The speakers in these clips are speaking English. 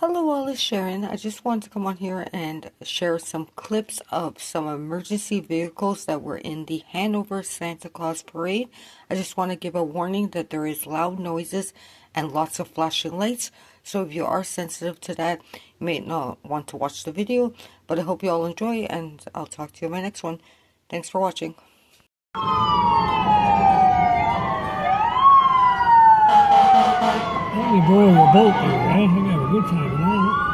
Hello, all, it's Sharon. I just wanted to come on here and share some clips of some emergency vehicles that were in the Hanover Santa Claus parade. I just want to give a warning that there is loud noises and lots of flashing lights. So if you are sensitive to that, you may not want to watch the video, but I hope you all enjoy, and I'll talk to you in my next one. Thanks for watching. Let me borrow your boat there, right? We're gonna have a good time tonight.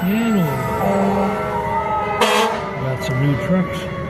Hanover. Got some new trucks.